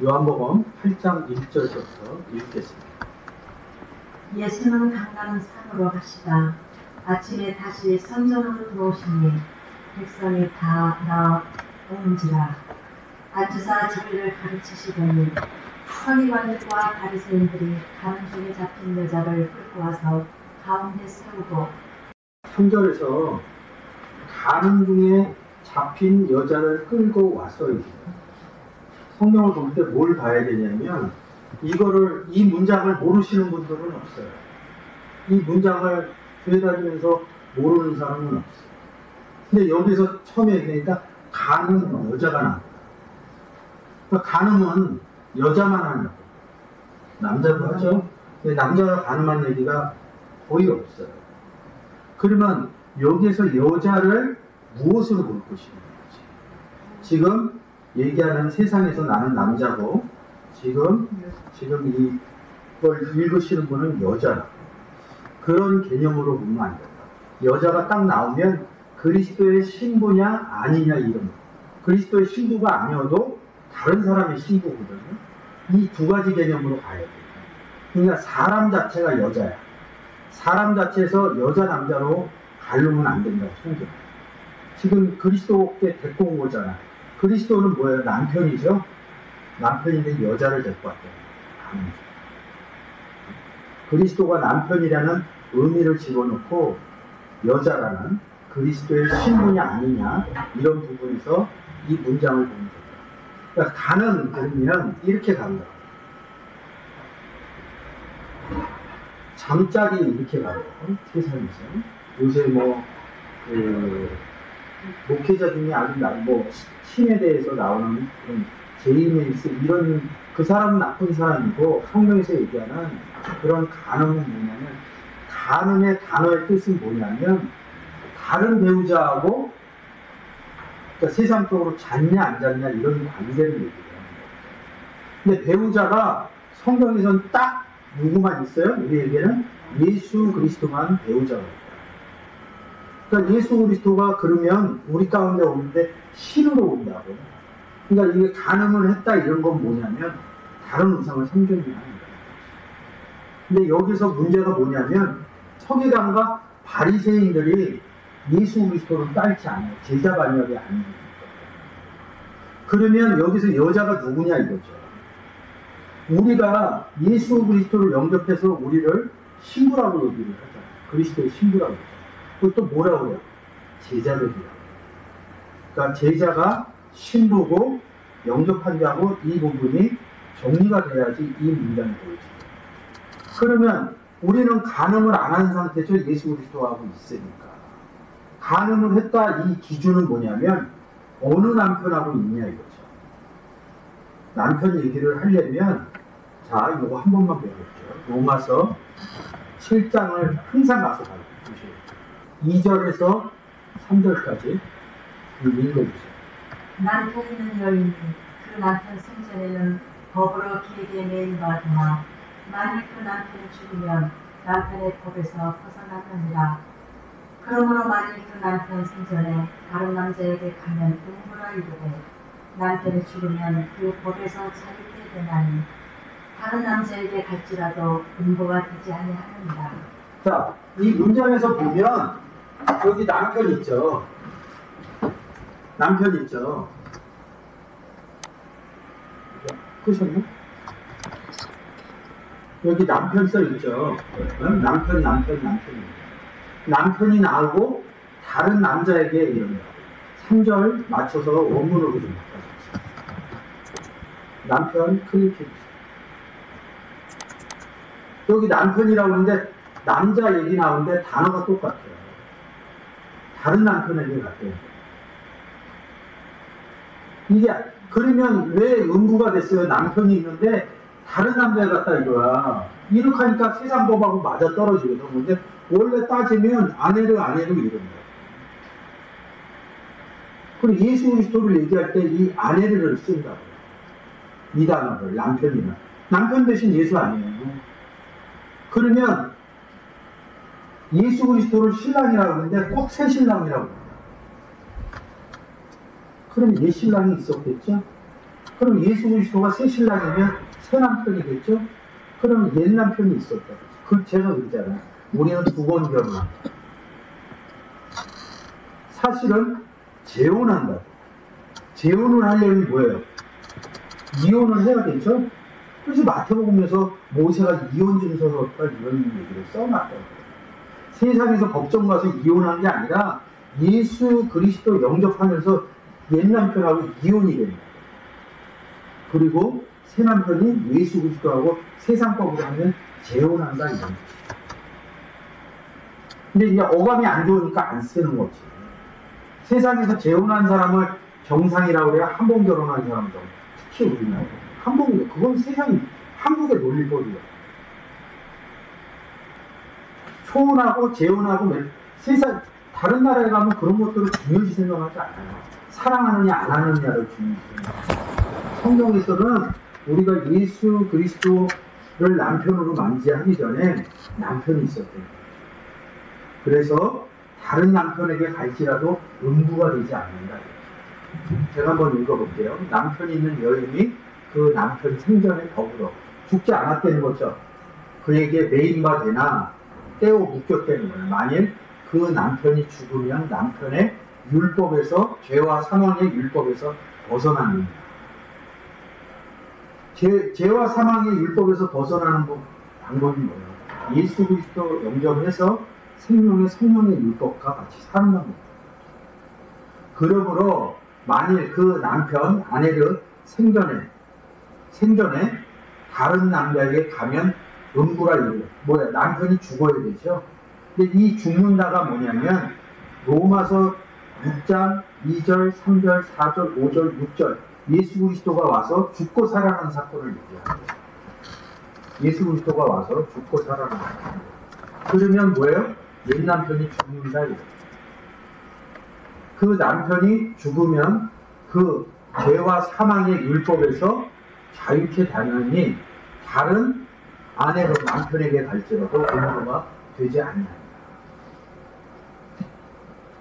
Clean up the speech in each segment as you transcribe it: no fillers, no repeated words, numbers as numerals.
요한복음 8장 1절부터 읽겠습니다. 예수는 강간산으로 가시다 아침에 다시 성전으로 들어오시니 백성이 다 나오는지라. 앉으사 자기를 가르치시더니 서기관들과 바리새인들이 가는 중에 잡힌 여자를 끌고 와서 가운데 세우고. 3절에서 가는 중에 잡힌 여자를 끌고 왔어요. 성경을 볼 때 뭘 봐야 되냐면 이 문장을 모르시는 분들은 없어요. 이 문장을 교회 다니면서 모르는 사람은 없어요. 근데 여기서 처음에 얘기하니까 가는 여자가 나옵니다. 그러니까 가늠은 여자만 하는 거예요. 남자도 하죠. 근데 남자가 가늠한 얘기가 거의 없어요. 그러면 여기서 여자를 무엇으로 볼 것이냐. 지금 얘기하는 세상에서 나는 남자고 지금 이걸 읽으시는 분은 여자라. 그런 개념으로 보면 안 된다. 여자가 딱 나오면 그리스도의 신부냐 아니냐 이런. 그리스도의 신부가 아니어도 다른 사람의 신부거든요. 이 두 가지 개념으로 가야 돼요. 그러니까 사람 자체가 여자야. 사람 자체에서 여자 남자로 가르면 안 된다고 성경. 지금 그리스도께 데리고 온 거잖아. 그리스도는 뭐예요? 남편이죠. 남편인데 여자를 데리고 왔대요. 아니죠. 그리스도가 남편이라는 의미를 집어넣고 여자라는 그리스도의 신부냐 아니냐 이런 부분에서 이 문장을 보면 됩니다. 그러니까 가는 그러면 이렇게 간다. 잠자리 이렇게 가요. 세상에서. 요새 목회자 중에 아주 신에 대해서 나오는 그런 제이메이스 이런 그 사람은 나쁜 사람이고 성경에서 얘기하는 그런 간음은 뭐냐면 간음의 단어의 뜻은 뭐냐면 다른 배우자하고 그러니까 세상적으로 잤냐 안 잤냐 이런 관계를 얘기해요. 근데 배우자가 성경에서는 딱 누구만 있어요? 우리에게는 예수 그리스도만 배우자가 있어요. 그러니까 예수 그리스도가 그러면 우리 가운데 오는데 신으로 온다고. 그러니까 이게 간음을 했다 이런 건 뭐냐면 다른 우상을 섬기는 거예요. 근데 여기서 문제가 뭐냐면 서기관과 바리새인들이 예수 그리스도를 따르지 않아요. 제자 반역이 아니니까. 그러면 여기서 여자가 누구냐 이거죠. 우리가 예수 그리스도를 영접해서 우리를 신부라고 얘기를 하잖아요. 그리스도의 신부라고 하죠. 그것도 뭐라고 해요? 제자들이라고. 그러니까 제자가 신부고 영접한 자고 이 부분이 정리가 돼야지 이 문장이 보이죠. 그러면 우리는 간음을 안 한 상태죠. 예수 그리스도하고 있으니까. 간음을 했다 이 기준은 뭐냐면 어느 남편하고 있냐 이거죠. 남편 얘기를 하려면 자 이거 한 번만 배워볼게요. 로마서 7장을 항상 가서 보세요. 2절에서 3절까지 읽어주세요. 남편 있는 여인이 그 남편 생전에는 법으로 길게 매인 바구나 만일 그 남편이 죽으면 남편의 법에서 벗어나느니라. 그러므로 만일 그 남편 생전에 다른 남자에게 가면 음부라 이르되 남편이 죽으면 그 법에서 자유케 되나니 다른 남자에게 갈지라도 음부가 되지 아니하느니라. 자, 이 문장에서 보면 여기 남편 있죠. 남편 있죠. 끄셨나? 여기 남편 써 있죠. 남편이. 남편이 나오고 다른 남자에게 이런다. 3절 맞춰서 원문으로 좀 바꿔주세요. 남편 클릭해주세요. 여기 남편이라고 하는데 남자 얘기 나오는데 단어가 똑같아요. 다른 남편에게 같아요. 이게 그러면 왜 음부가 됐어요? 남편이 있는데 다른 남자에 갔다 이거야. 이렇게 하니까 세상 법하고 맞아 떨어지거든. 근데 원래 따지면 아내를 이런 거야. 그리고 예수 그리스도를 얘기할 때 이 아내를 쓴다고요. 이 단어를 남편이나. 남편 대신 예수 아니에요. 그러면 예수 그리스도를 신랑이라고 하는데 꼭 새 신랑이라고 합니다. 그럼 옛 신랑이 있었겠죠? 그럼 예수 그리스도가 새 신랑이면 새 남편이겠죠? 그럼 옛 남편이 있었다. 그 제가 그러잖아요. 우리는 2번 결혼한다. 사실은 재혼한다. 재혼을 하려면 뭐예요? 이혼을 해야 되죠? 그래서 마태복음에서 모세가 이혼 증서를 썼다 이런 얘기를 써놨다고. 세상에서 법정 가서 이혼한 게 아니라 예수 그리스도 영접하면서 옛 남편하고 이혼이 됩니다. 그리고 새 남편이 예수 그리스도하고 세상법으로 하면 재혼한다 이런 거지. 근데 이제 어감이 안 좋으니까 안 쓰는 거지. 세상에서 재혼한 사람을 정상이라고 해야 한 번 결혼한 사람들, 특히 우리나라 한 번이요. 그건 세상이 한국의 논리법이야. 초혼하고 재혼하고 세상 다른 나라에 가면 그런 것들을 중요시 생각하지 않아요. 사랑하느냐 안 하느냐를 중요시 생각해요. 성경에서는 우리가 예수 그리스도를 남편으로 만지하기 전에 남편이 있었대요. 그래서 다른 남편에게 갈지라도 음부가 되지 않는다. 제가 한번 읽어볼게요. 남편이 있는 여인이 그 남편 생전에 더불어 죽지 않았다는 거죠. 그에게 매인바 되나 떼어 묶였다는 거예요. 만일 그 남편이 죽으면 남편의 율법에서 죄와 사망의 율법에서 벗어납니다. 죄와 사망의 율법에서 벗어나는 방법이 뭐예요? 예수 그리스도 영접해서 생명의 성령의 율법과 같이 사는 겁니다. 그러므로 만일 그 남편, 아내를 생전에 다른 남자에게 가면 음부라 이래요. 뭐야? 남편이 죽어야 되죠. 근데 이 죽는다가 뭐냐면 로마서 6장 2절, 3절, 4절, 5절, 6절 예수 그리스도가 와서 죽고 살아나는 사건을 얘기합니다. 예수 그리스도가 와서 죽고 살아나는 사건. 그러면 뭐예요? 옛 남편이 죽는다 이래요. 그 남편이 죽으면 그 죄와 사망의 율법에서 자유케 다니니 다른 아내로 남편에게 갈지라도 음부가 되지 않는다.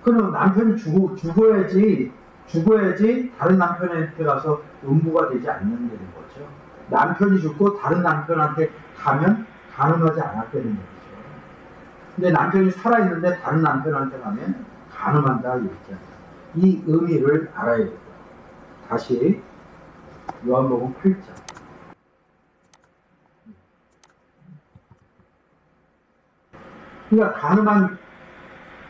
그럼 남편이 죽어야지 다른 남편한테 가서 음부가 되지 않는다는 거죠. 남편이 죽고 다른 남편한테 가면 가늠하지 않았다는 거죠. 근데 남편이 살아있는데 다른 남편한테 가면 가늠한다 이렇게 합니다. 이 의미를 알아야 돼요. 다시 요한복음 8장. 그러니까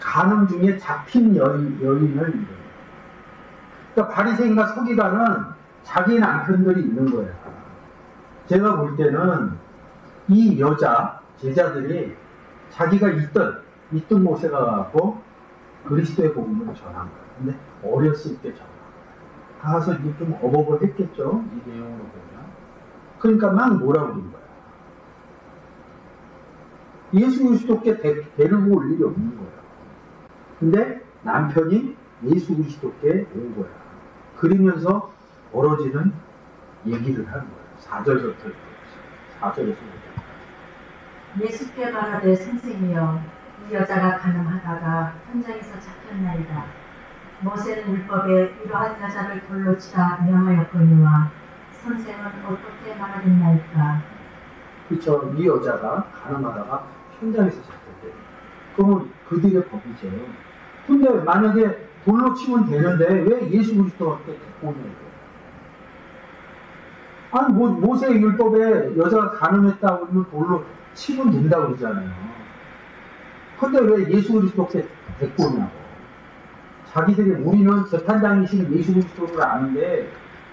간음 중에 잡힌 여인을 이래요. 그러니까 바리새인과 서기관은 자기 남편들이 있는 거예요. 제가 볼 때는 이 여자 제자들이 자기가 있던 곳에 가고 그리스도의 복음을 전한 거예요. 근데 어렸을 때 전한 거예요. 가서 이게 좀 어버버 했겠죠. 이 내용으로 보면. 그러니까 막 뭐라고 그런 거예요. 예수 그리스도께 데리고 올 일이 없는 거예요. 근데 남편이 예수 그리스도께 온 거야. 그러면서 벌어지는 얘기를 하는 거예요. 4절부터 4절에서 예수께 말하되 선생이여 이 여자가 간음하다가 현장에서 잡혔나이다. 모세는 율법에 이러한 여자를 돌로 치라 명하였거니와 선생은 어떻게 말하겠나이까. 그렇죠. 이 여자가 간음하다가 현장에서 잡혔대요. 그러면 그들의 법이죠. 근데 만약에 돌로 치면 되는데 왜 예수 그리스도한테 데리고 오냐고요. 아니 모세의 율법에 여자가 간음했다고 하면 돌로 치면 된다고 그러잖아요. 근데 왜 예수 그리스도한테 데리고 오냐고. 자기들이 우리는 재판장이신 예수 그리스도를 아는데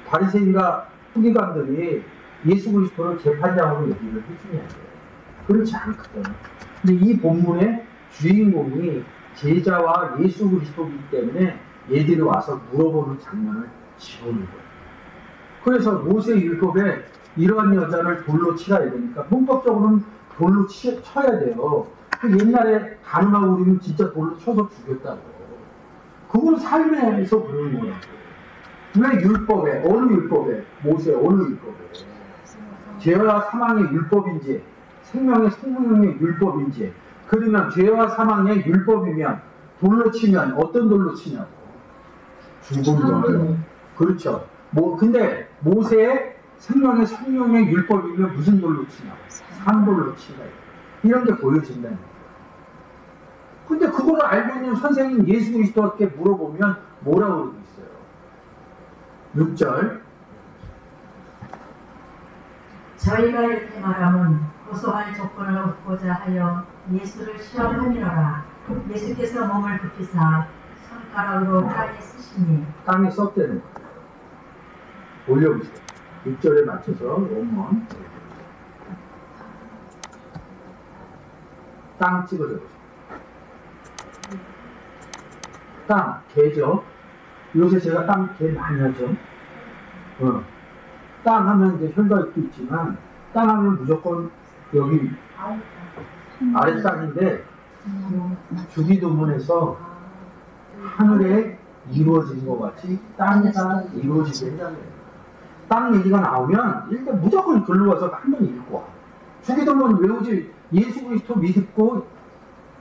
바리새인과 서기관들이 예수 그리스도를 재판장으로 얘기를 해주냐고. 그렇지 않거든. 근데 이 본문의 주인공이 제자와 예수 그리스도이기 때문에 얘들이 와서 물어보는 장면을 집어넣은 거예요. 그래서 모세의 율법에 이러한 여자를 돌로 치라 이러니까 문법적으로는 돌로 쳐야 돼요. 그 옛날에 간음하고 그러면 진짜 돌로 쳐서 죽였다고. 그건 삶에서 그러는 거예요. 왜 율법에, 어느 율법에, 모세 어느 율법에 죄와 사망의 율법인지 생명의 성령의 율법인지 그러면 죄와 사망의 율법이면 돌로 치면 어떤 돌로 치냐고. 죽은 돌. 그렇죠. 근데 모세의 생명의 성령의 율법이면 무슨 돌로 치냐? 산돌로 치냐? 이런 게 보여진다는 거예요. 근데 그걸 알고 있는 선생님 예수 그리스도께 물어보면 뭐라고 그러고 있어요? 6절. 저희가 이렇게 말하면 고소할 조건을 얻고자 하여 예수를 시험함이로라. 예수께서 몸을 굽히사 손가락으로 땅에 쓰시니. 땅에 썼다는 거예요. 올려보세요. 6절에 맞춰서 원문. 땅 찍어줘 보세요. 땅, 개죠. 요새 제가 땅 개 많이 하죠. 땅 하면 이제 혈과육도 있지만, 땅 하면 무조건 여기 아랫땅인데, 주기도문에서 하늘에 이루어진 것 같이 땅에다 이루어지게 해달래요. 땅 얘기가 나오면 일단 무조건 글로 와서 한번 읽고 와. 주기도문 외우지. 예수 그리스도 믿고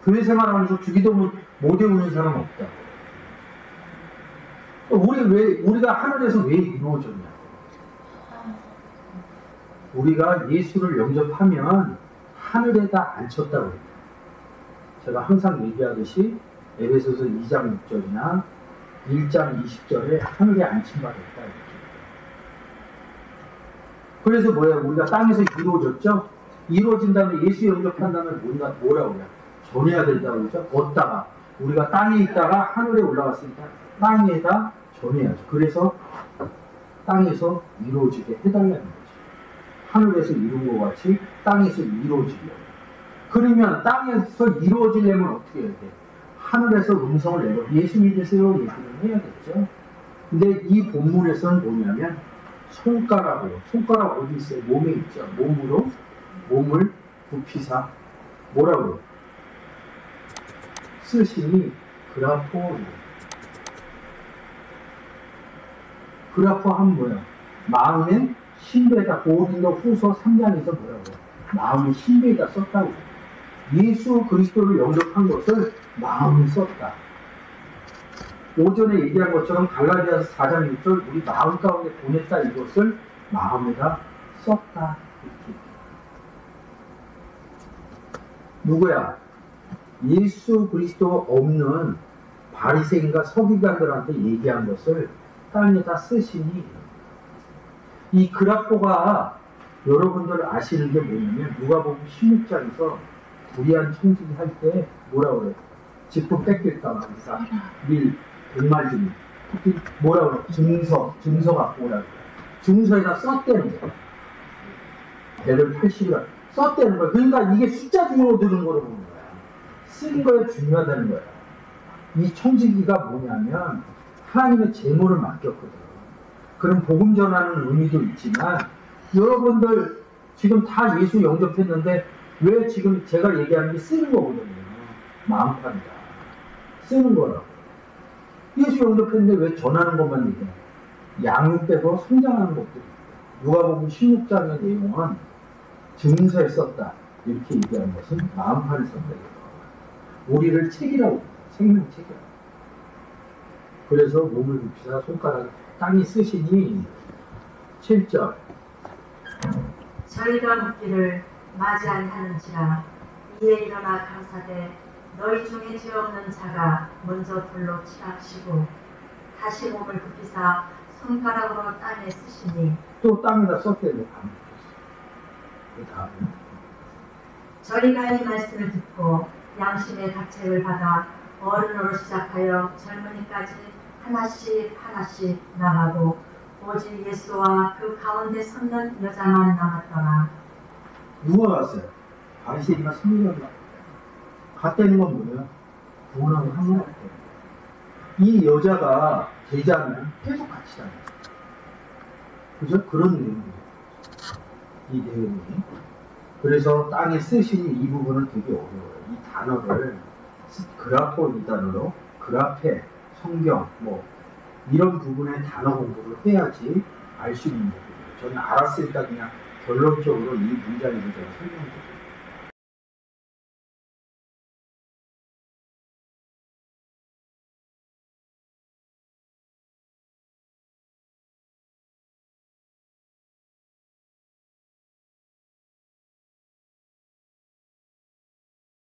교회 생활하면서 주기도문 못 외우는 사람 없다. 우리가 하늘에서 왜 이루어졌냐? 우리가 예수를 영접하면 하늘에다 앉혔다고 해요. 제가 항상 얘기하듯이 에베소서 2장 6절이나 1장 20절에 하늘에 앉힌받았다. 이렇게. 그래서 우리가 땅에서 이루어졌죠? 이루어진 다음에 예수 영접한 다음에 뭐라고 해요? 전해야 된다고 그러죠? 얻다가 우리가 땅에 있다가 하늘에 올라갔으니까 땅에다 전해야죠. 그래서 땅에서 이루어지게 해달라는 거죠. 하늘에서 이룬 것 같이 땅에서 이루어지려고. 그러면 땅에서 이루어지려면 어떻게 해야 돼? 하늘에서 음성을 내고 예수 믿으세요 얘기를 해야겠죠. 근데 이 본문에서는 뭐냐면 손가락 어디 있어요? 몸에 있죠. 몸으로 몸을 굽히사 뭐라고 쓰시니 그라포. 그라포 하면 뭐야? 마음의 신비에다 고린도 후서 3장에서 뭐라고 해요? 마음의 신비에다 썼다고. 예수 그리스도를 영접한 것을 마음에 썼다. 오전에 얘기한 것처럼 갈라디아서 4장 6절 우리 마음 가운데 보냈다 이것을 마음에다 썼다. 이렇게. 누구야? 예수 그리스도 없는 바리새인과 서기관들한테 얘기한 것을 땅에다 쓰시니 이 그라포가 여러분들 아시는 게 뭐냐면 누가복음 16장에서 불의한 청지기 할 때 뭐라고 그래요? 직분 뺏길까 말까 밀 백말짐 특히 뭐라고 그래요? 증서 갖고 오라고 증서에다 썼다는 거예요. 배를 80을 썼다는 거예요. 그러니까 이게 숫자 중으로 드는 거로 보는 거야. 쓴 거에 중요하다는 거야. 이 청지기가 뭐냐면 하나님의 제물을 맡겼거든. 그런 복음 전하는 의미도 있지만 여러분들 지금 다 예수 영접했는데 왜 지금 제가 얘기하는 게 쓰는 거거든요. 마음판이다. 쓰는 거라고. 예수 영접했는데 왜 전하는 것만 얘기해? 양육 빼고 성장하는 것들이 누가복음 16장의 내용은 증서에 썼다. 이렇게 얘기하는 것은 마음판에 썼다. 우리를 책이라고 생명 책이라고. 그래서 몸을 굽히사 손가락 땅에 쓰시니 7절 저희가 묻기를 맞이 아니하는지라 이에 일어나 감사되 너희 중에 죄 없는 자가 먼저 돌로 치라시고 다시 몸을 굽히사 손가락으로 땅에 쓰시니 또 땅에다 썼대요. 그 다음에 저희가 이 말씀을 듣고 양심의 닥책을 받아 어른으로 시작하여 젊은이까지 하나씩 나가고 오직 예수와 그 가운데 섰는 여자만 남았더라. 누가 갔어요? 바리새인과 서기관가 갔다는 건 뭐예요? 구원하고 항문할 때. 이 여자가 제자면 계속 같이 다녀요. 그죠? 그런 내용이에요. 이 내용이. 그래서 땅에 쓰시니 이 부분은 되게 어려워요. 이 단어를 그라포 이 단어로 그라페, 성경 이런 부분의 단어 공부를 해야지 알 수 있는 부분이에요. 저는 알았으니까 그냥 결론적으로 이 문장에 대해서 설명드려요.